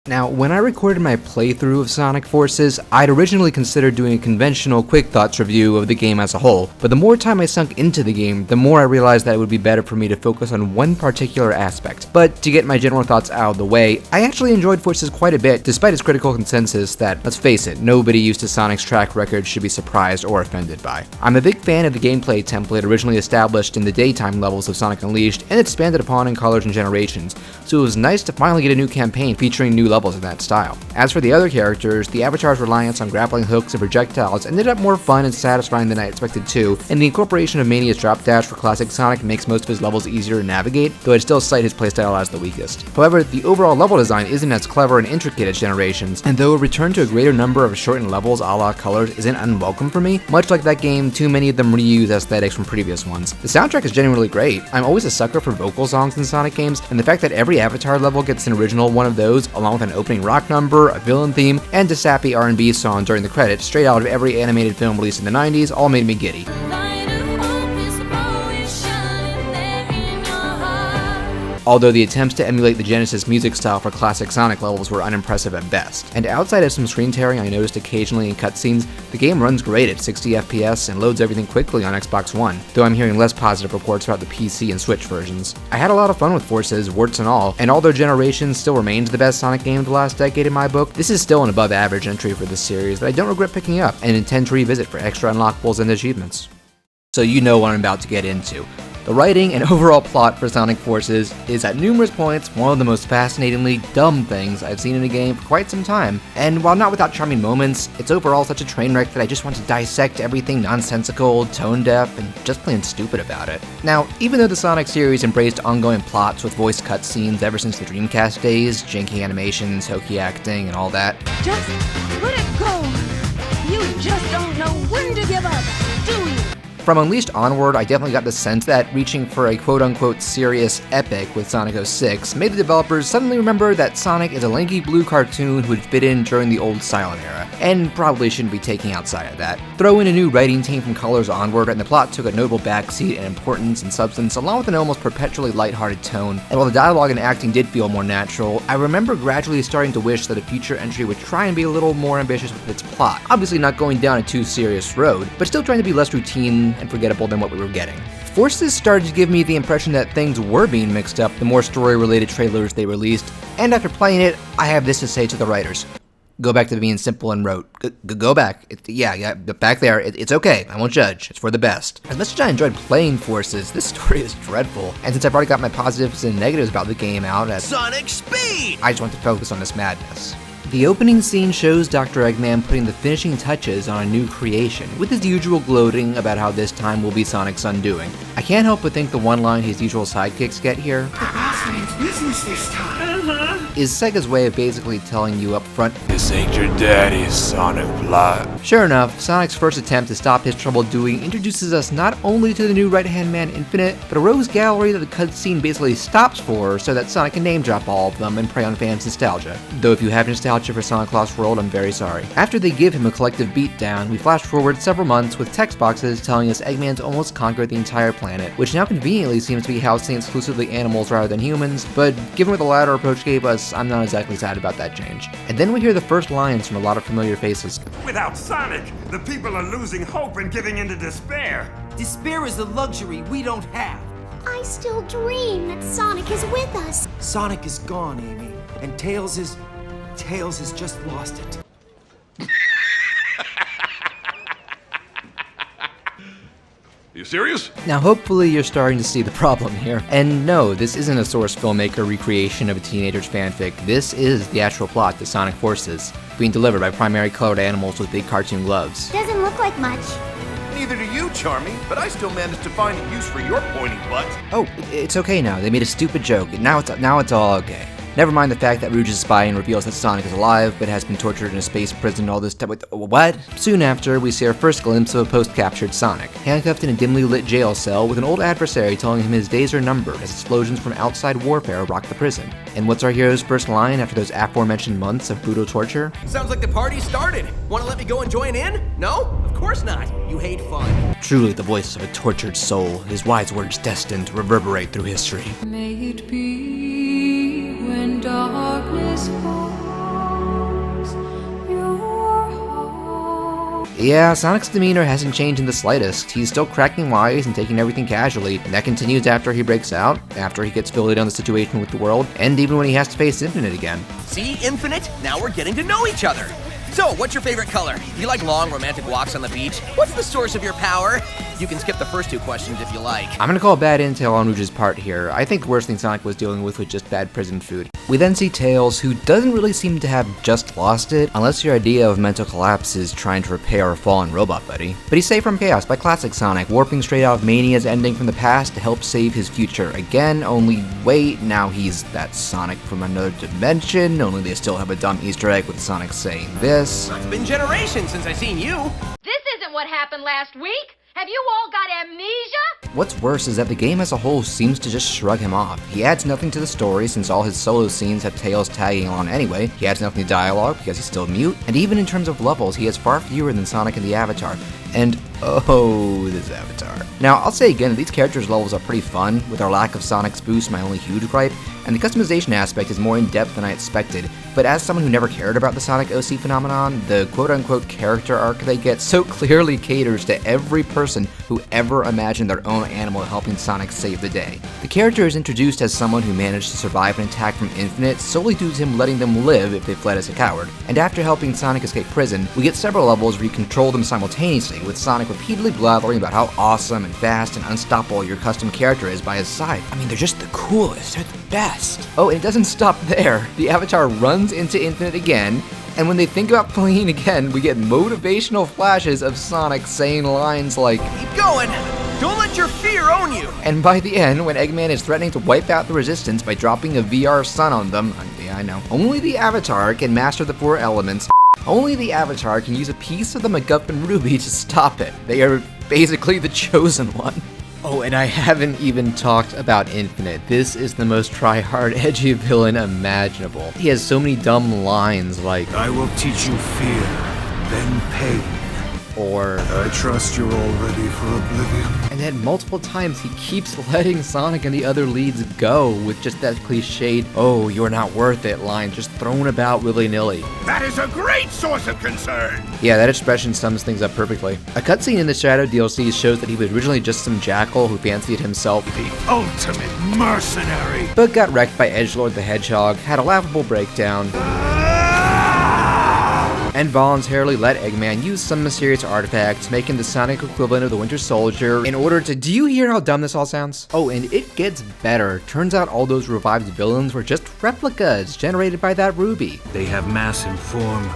Now, when I recorded my playthrough of Sonic Forces, I'd originally considered doing a conventional quick thoughts review of the game as a whole, but the more time I sunk into the game, the more I realized that it would be better for me to focus on one particular aspect. But to get my general thoughts out of the way, I actually enjoyed Forces quite a bit, despite its critical consensus that, let's face it, nobody used to Sonic's track record should be surprised or offended by. I'm a big fan of the gameplay template originally established in the daytime levels of Sonic Unleashed and expanded upon in Colors and Generations, so it was nice to finally get a new campaign featuring new levels in that style. As for the other characters, the Avatar's reliance on grappling hooks and projectiles ended up more fun and satisfying than I expected too, and the incorporation of Mania's drop dash for classic Sonic makes most of his levels easier to navigate, though I'd still cite his playstyle as the weakest. However, the overall level design isn't as clever and intricate as Generations, and though a return to a greater number of shortened levels a la Colors isn't unwelcome for me, much like that game, too many of them reuse aesthetics from previous ones. The soundtrack is genuinely great. I'm always a sucker for vocal songs in Sonic games, and the fact that every Avatar level gets an original one of those, along with an opening rock number, a villain theme, and a sappy R&B song during the credits, straight out of every animated film released in the 90s, all made me giddy. Although the attempts to emulate the Genesis music style for classic Sonic levels were unimpressive at best. And outside of some screen tearing I noticed occasionally in cutscenes, the game runs great at 60 FPS and loads everything quickly on Xbox One, though I'm hearing less positive reports about the PC and Switch versions. I had a lot of fun with Forces, warts and all, and although Generations still remains the best Sonic game of the last decade in my book, this is still an above average entry for this series that I don't regret picking up and intend to revisit for extra unlockables and achievements. So you know what I'm about to get into. The writing and overall plot for Sonic Forces is at numerous points one of the most fascinatingly dumb things I've seen in a game for quite some time, and while not without charming moments, it's overall such a train wreck that I just want to dissect everything nonsensical, tone-deaf, and just plain stupid about it. Now, even though the Sonic series embraced ongoing plots with voiced cutscenes ever since the Dreamcast days, janky animations, hokey acting, and all that, just let it go! You just don't know when to give up, do you? From Unleashed onward, I definitely got the sense that reaching for a quote-unquote serious epic with Sonic 06 made the developers suddenly remember that Sonic is a lanky blue cartoon who would fit in during the old silent era, and probably shouldn't be taking outside of that. Throw in a new writing team from Colors onward, and the plot took a notable backseat in importance and substance, along with an almost perpetually lighthearted tone, and while the dialogue and acting did feel more natural, I remember gradually starting to wish that a future entry would try and be a little more ambitious with its plot, obviously not going down a too serious road, but still trying to be less routine and forgettable than what we were getting. Forces started to give me the impression that things were being mixed up the more story-related trailers they released, and after playing it, I have this to say to the writers. Go back to being simple and rote. Go back. Back there. It's okay. I won't judge. It's for the best. As much as I enjoyed playing Forces, this story is dreadful, and since I've already got my positives and negatives about the game out at Sonic Speed, I just want to focus on this madness. The opening scene shows Dr. Eggman putting the finishing touches on a new creation, with his usual gloating about how this time will be Sonic's undoing. I can't help but think the one line his usual sidekicks get here business this time. is Sega's way of basically telling you up front, This ain't your daddy's Sonic plot. Sure enough, Sonic's first attempt to stop his trouble doing introduces us not only to the new Right-Hand Man Infinite, but a rogues gallery that the cutscene basically stops for so that Sonic can name drop all of them and prey on fans' nostalgia. Though if you have nostalgia for Sonic Lost World, I'm very sorry. After they give him a collective beatdown, we flash forward several months with text boxes telling us Eggman's almost conquered the entire planet, which now conveniently seems to be housing exclusively animals rather than humans, but given what the latter approach gave us, I'm not exactly sad about that change. And then we hear the first lines from a lot of familiar faces. Without Sonic, the people are losing hope and giving into despair. despair is a luxury we don't have. I still dream that Sonic is with us. Sonic is gone, Amy, and Tails has just lost it. You serious? Now hopefully you're starting to see the problem here. And no, this isn't a Source filmmaker recreation of a teenager's fanfic. This is the actual plot to Sonic Forces, being delivered by primary colored animals with big cartoon gloves. Doesn't look like much. Neither do you, Charmy, but I still managed to find a use for your pointy butt. Oh, it's okay now. They made a stupid joke. Now it's all okay. Never mind the fact that Rouge is spying and reveals that Sonic is alive, but has been tortured in a space prison all this time. What? Soon after, we see our first glimpse of a post-captured Sonic, handcuffed in a dimly lit jail cell with an old adversary telling him his days are numbered as explosions from outside warfare rock the prison. And what's our hero's first line after those aforementioned months of brutal torture? Sounds like the party started. Want to let me go and join in? No? Of course not. You hate fun. Truly the voice of a tortured soul, his wise words destined to reverberate through history. May it be when darkness falls. Yeah, Sonic's demeanor hasn't changed in the slightest. He's still cracking wise and taking everything casually, and that continues after he breaks out, after he gets filled on the situation with the world, and even when he has to face Infinite again. See, Infinite? Now we're getting to know each other. So, what's your favorite color? Do you like long, romantic walks on the beach? What's the source of your power? You can skip the first two questions if you like. I'm gonna call bad intel on Rouge's part here. I think the worst thing Sonic was dealing with was just bad prison food. We then see Tails, who doesn't really seem to have just lost it, unless your idea of mental collapse is trying to repair a fallen robot buddy. But he's saved from chaos by classic Sonic, warping straight out of Mania's ending from the past to help save his future again, only wait, now he's that Sonic from another dimension, only they still have a dumb Easter egg with Sonic saying this. It's been generations since I've seen you. This isn't what happened last week. Have you all got amnesia? What's worse is that the game as a whole seems to just shrug him off. He adds nothing to the story since all his solo scenes have Tails tagging along anyway. He adds nothing to dialogue because he's still mute. And even in terms of levels, he has far fewer than Sonic and the Avatar. And oh, this Avatar. Now, I'll say again that these characters' levels are pretty fun, with our lack of Sonic's boost my only huge gripe, and the customization aspect is more in-depth than I expected, but as someone who never cared about the Sonic OC phenomenon, the quote-unquote character arc they get so clearly caters to every person who ever imagined their own animal helping Sonic save the day. The character is introduced as someone who managed to survive an attack from Infinite solely due to him letting them live if they fled as a coward, and after helping Sonic escape prison, we get several levels where you control them simultaneously, with Sonic repeatedly blathering about how awesome and fast and unstoppable your custom character is by his side. I mean, they're just the coolest, they're the best. Oh, and it doesn't stop there. The Avatar runs into Infinite again, and when they think about fleeing again, we get motivational flashes of Sonic saying lines like, Keep going. Don't let your fear own you. and by the end, when Eggman is threatening to wipe out the Resistance by dropping a VR sun on them, yeah, I know, only the Avatar can master the 4 elements. Only the Avatar can use a piece of the MacGuffin Ruby to stop it. They are basically the chosen one. Oh, and I haven't even talked about Infinite. This is the most try-hard, edgy villain imaginable. He has so many dumb lines like, I will teach you fear, then pain. or, I trust you're all ready for oblivion. and then multiple times he keeps letting Sonic and the other leads go with just that cliched, oh, you're not worth it line just thrown about willy-nilly. That is a great source of concern! Yeah, that expression sums things up perfectly. A cutscene in the Shadow DLC shows that he was originally just some jackal who fancied himself The ultimate mercenary! but got wrecked by Edgelord the Hedgehog, had a laughable breakdown, and voluntarily let Eggman use some mysterious artifact, making the Sonic equivalent of the Winter Soldier in order to— do you hear how dumb this all sounds? Oh, and it gets better. Turns out all those revived villains were just replicas generated by that Ruby. They have mass in form,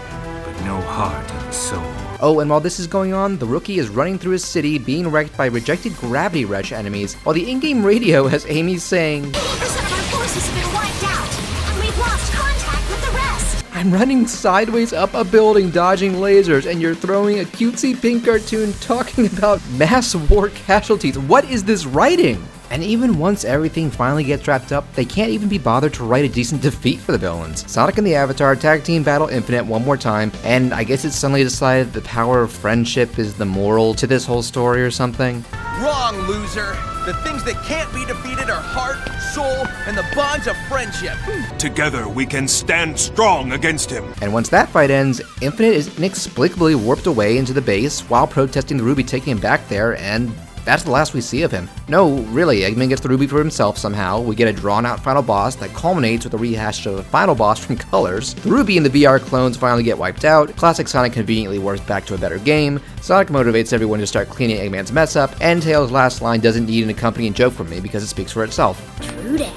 but no heart and soul. Oh, and while this is going on, the Rookie is running through his city, being wrecked by rejected Gravity Rush enemies, while the in-game radio has Amy saying, 80% of our forces have been wiped out, and we've lost contact with the rest. I'm running sideways up a building dodging lasers, and you're throwing a cutesy pink cartoon talking about mass war casualties. What is this writing? And even once everything finally gets wrapped up, they can't even be bothered to write a decent defeat for the villains. Sonic and the Avatar tag team battle Infinite one more time, and I guess it's suddenly decided the power of friendship is the moral to this whole story or something. Wrong, loser. The things that can't be defeated are heart, soul, and the bonds of friendship. Together we can stand strong against him. And once that fight ends, Infinite is inexplicably warped away into the base while protesting the Ruby taking him back there, and that's the last we see of him. No, really, Eggman gets the Ruby for himself somehow. We get a drawn-out final boss that culminates with a rehash of the final boss from Colors. The Ruby and the VR clones finally get wiped out. Classic Sonic conveniently works back to a better game. Sonic motivates everyone to start cleaning Eggman's mess up, and Tails' last line doesn't need an accompanying joke from me because it speaks for itself. True that.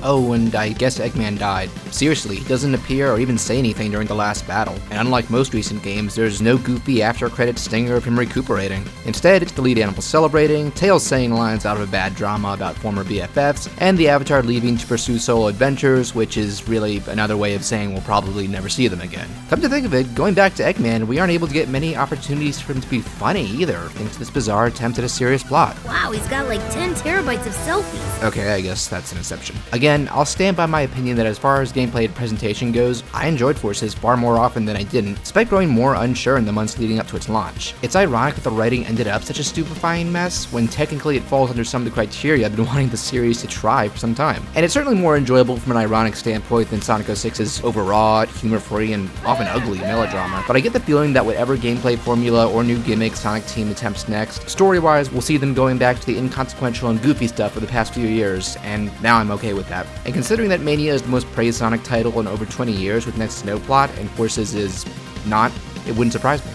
Oh, and I guess Eggman died. Seriously, he doesn't appear or even say anything during the last battle. And unlike most recent games, there's no goofy after-credit stinger of him recuperating. Instead, it's the lead animal celebrating, Tails saying lines out of a bad drama about former BFFs, and the Avatar leaving to pursue solo adventures, which is really another way of saying we'll probably never see them again. Come to think of it, going back to Eggman, we aren't able to get many opportunities for him to be funny either, thanks to this bizarre attempt at a serious plot. Wow, he's got like 10 terabytes of selfies. Okay, I guess that's an exception. Again, Again, I'll stand by my opinion that as far as gameplay and presentation goes, I enjoyed Forces far more often than I didn't, despite growing more unsure in the months leading up to its launch. It's ironic that the writing ended up such a stupefying mess, when technically it falls under some of the criteria I've been wanting the series to try for some time. And it's certainly more enjoyable from an ironic standpoint than Sonic 06's overwrought, humor-free, and often ugly melodrama, but I get the feeling that whatever gameplay formula or new gimmick Sonic Team attempts next, story-wise, we'll see them going back to the inconsequential and goofy stuff of the past few years, and now I'm okay with that. And considering that Mania is the most praised Sonic title in over 20 years with next to no plot, and Forces is not, it wouldn't surprise me.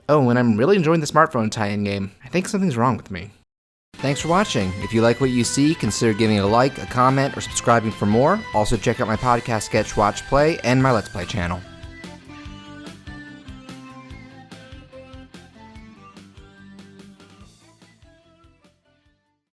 Oh, and I'm really enjoying the smartphone tie-in game. I think something's wrong with me. Thanks for watching. If you like what you see, consider giving a like, a comment, or subscribing for more. Also check out my podcast Sketch, Watch, Play, and my Let's Play channel.